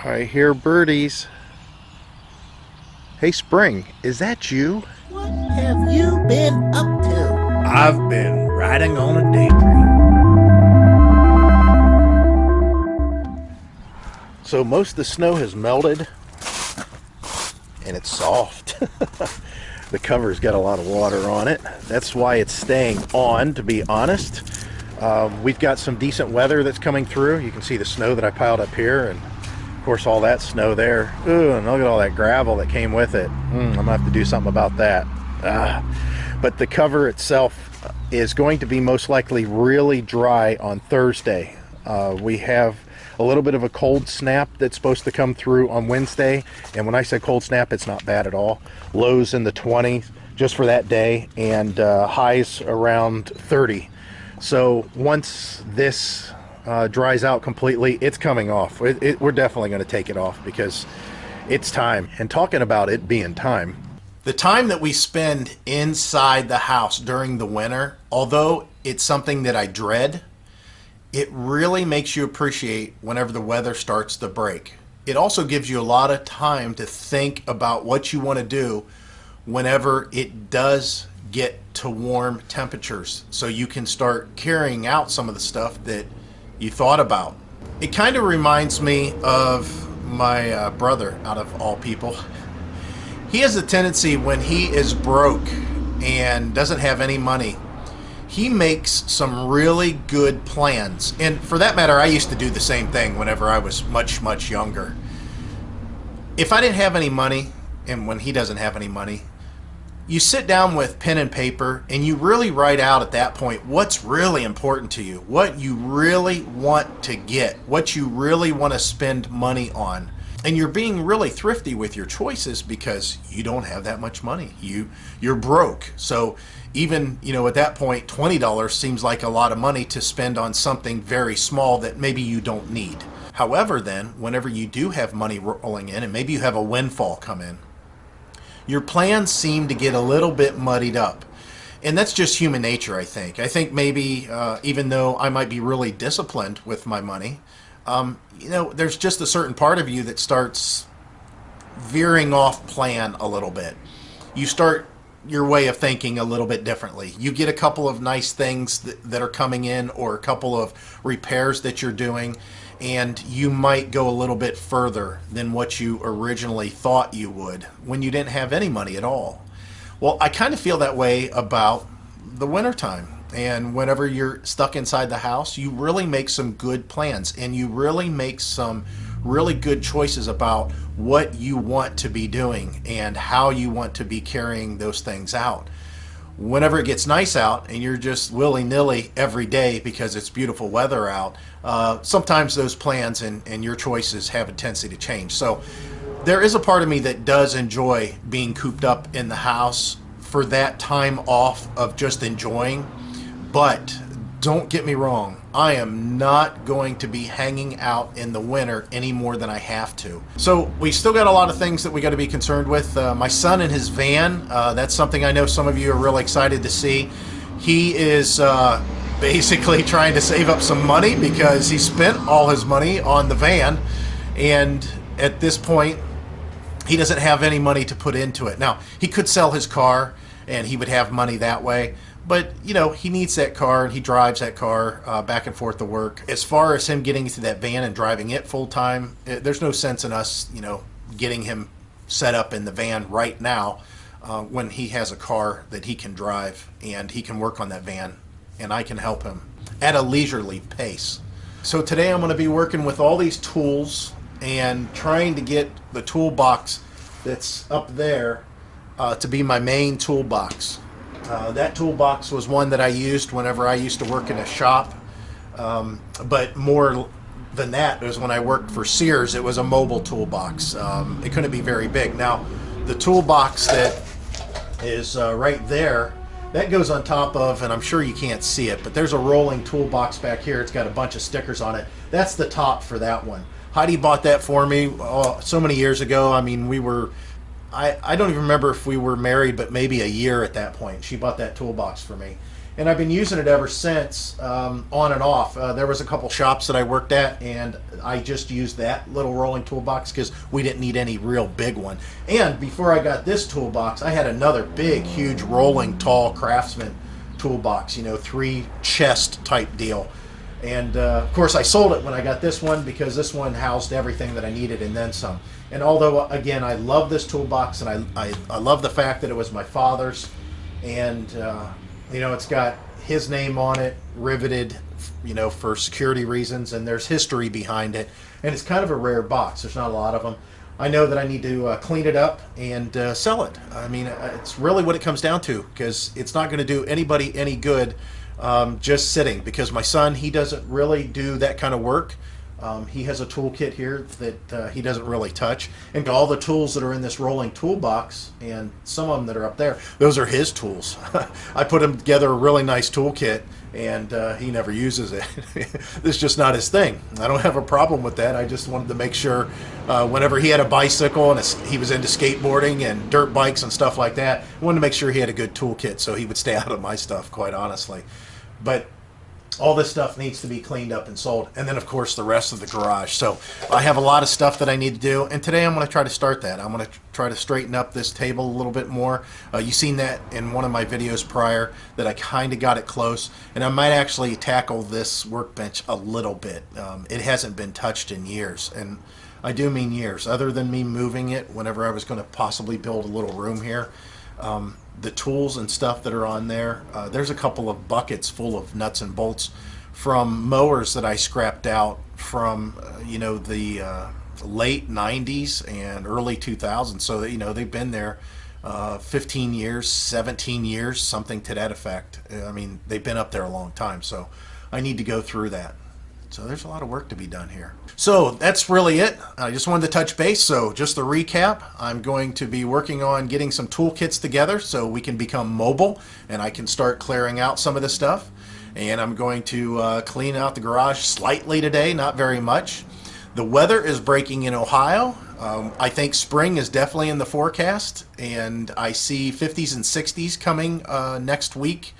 I hear birdies. Hey, Spring, is that you? What have you been up to? I've been riding on a daydream. So most of the snow has melted and it's soft. The cover's got a lot of water on it. That's why it's staying on, to be honest. We've got some decent weather that's coming through. You can see the snow that I piled up here, and of course all that snow there. Ooh, and look at all that gravel that came with it. I'm gonna have to do something about that. But the cover itself is going to be most likely really dry on Thursday. We have a little bit of a cold snap that's supposed to come through on Wednesday, and when I say cold snap, it's not bad at all. Lows in the 20s just for that day, and highs around 30. So once this dries out completely, it's coming off. We're definitely going to take it off because it's time. And talking about it being time, the time that we spend inside the house during the winter, although it's something that I dread, it really makes you appreciate whenever the weather starts to break. It also gives you a lot of time to think about what you want to do whenever it does get to warm temperatures, so you can start carrying out some of the stuff that you thought about. It kind of reminds me of my brother, out of all people. He has a tendency when he is broke and doesn't have any money, he makes some really good plans. And for that matter, I used to do the same thing whenever I was much younger. If I didn't have any money, and when he doesn't have any money, you sit down with pen and paper and you really write out at that point what's really important to you, what you really want to get, what you really want to spend money on. And you're being really thrifty with your choices because you don't have that much money. You're broke. So even, at that point, $20 seems like a lot of money to spend on something very small that maybe you don't need. However, then, whenever you do have money rolling in and maybe you have a windfall come in, your plans seem to get a little bit muddied up. And that's just human nature, I think. I think maybe even though I might be really disciplined with my money, there's just a certain part of you that starts veering off plan a little bit. You start your way of thinking a little bit differently. You get a couple of nice things that are coming in, or a couple of repairs that you're doing, and you might go a little bit further than what you originally thought you would when you didn't have any money at all. Well, I kind of feel that way about the wintertime. And whenever you're stuck inside the house, you really make some good plans, and you really make some really good choices about what you want to be doing and how you want to be carrying those things out. Whenever it gets nice out and you're just willy-nilly every day because it's beautiful weather out, sometimes those plans and your choices have a tendency to change. So there is a part of me that does enjoy being cooped up in the house for that time off of just enjoying. But don't get me wrong, I am not going to be hanging out in the winter any more than I have to. So we still got a lot of things that we got to be concerned with. My son and his van, that's something I know some of you are really excited to see. He is basically trying to save up some money because he spent all his money on the van, and at this point he doesn't have any money to put into it. Now, he could sell his car and he would have money that way. But, he needs that car, and he drives that car back and forth to work. As far as him getting into that van and driving it full time, there's no sense in us, getting him set up in the van right now when he has a car that he can drive, and he can work on that van, and I can help him at a leisurely pace. So today I'm going to be working with all these tools and trying to get the toolbox that's up there to be my main toolbox. That toolbox was one that I used whenever I used to work in a shop, but more than that, it was when I worked for Sears. It was a mobile toolbox. It couldn't be very big. Now, the toolbox that is right there, that goes on top of, and I'm sure you can't see it, but there's a rolling toolbox back here. It's got a bunch of stickers on it. That's the top for that one. Heidi bought that for me so many years ago. I mean, I don't even remember if we were married, but maybe a year at that point. She bought that toolbox for me. and I've been using it ever since, on and off. There was a couple shops that I worked at, and I just used that little rolling toolbox because we didn't need any real big one. And before I got this toolbox, I had another big, huge, rolling, tall Craftsman toolbox, 3-chest type deal. And of course, I sold it when I got this one because this one housed everything that I needed and then some. And although, again, I love this toolbox, and I love the fact that it was my father's, and it's got his name on it, riveted, for security reasons, and there's history behind it. And it's kind of a rare box. There's not a lot of them. I know that I need to clean it up and sell it. I mean, it's really what it comes down to, because it's not going to do anybody any good just sitting, because my son, he doesn't really do that kind of work. He has a toolkit here that he doesn't really touch, and all the tools that are in this rolling toolbox, and some of them that are up there, those are his tools. I put him together a really nice toolkit, and he never uses it. This is just not his thing. I don't have a problem with that. I just wanted to make sure whenever he had a bicycle and he was into skateboarding and dirt bikes and stuff like that, I wanted to make sure he had a good toolkit so he would stay out of my stuff, quite honestly. But all this stuff needs to be cleaned up and sold. And then, of course, the rest of the garage. So I have a lot of stuff that I need to do. And today I'm going to try to start that. I'm going to try to straighten up this table a little bit more. You've seen that in one of my videos prior, that I kind of got it close. And I might actually tackle this workbench a little bit. It hasn't been touched in years. And I do mean years. Other than me moving it whenever I was going to possibly build a little room here. The tools and stuff that are on there, there's a couple of buckets full of nuts and bolts from mowers that I scrapped out from the late 90s and early 2000s. So that, they've been there 15 years, 17 years, something to that effect. I mean, they've been up there a long time, so I need to go through that. So there's a lot of work to be done here. So that's really it. I just wanted to touch base. So just to recap, I'm going to be working on getting some toolkits together so we can become mobile and I can start clearing out some of this stuff. And I'm going to clean out the garage slightly today, not very much. The weather is breaking in Ohio. I think spring is definitely in the forecast, and I see 50s and 60s coming next week.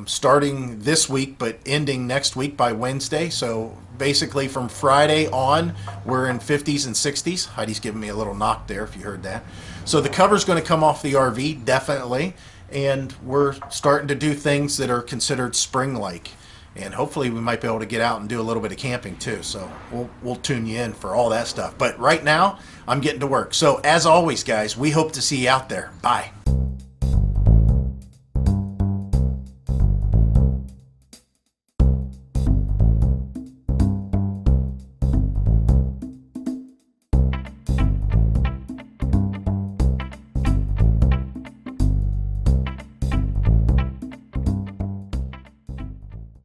Starting this week but ending next week by Wednesday. So basically from Friday on we're in 50s and 60s. Heidi's giving me a little knock there if you heard that. So the cover's going to come off the RV definitely, and we're starting to do things that are considered spring-like, and hopefully we might be able to get out and do a little bit of camping too. So we'll tune you in for all that stuff. But right now I'm getting to work. So as always, guys, we hope to see you out there. Bye.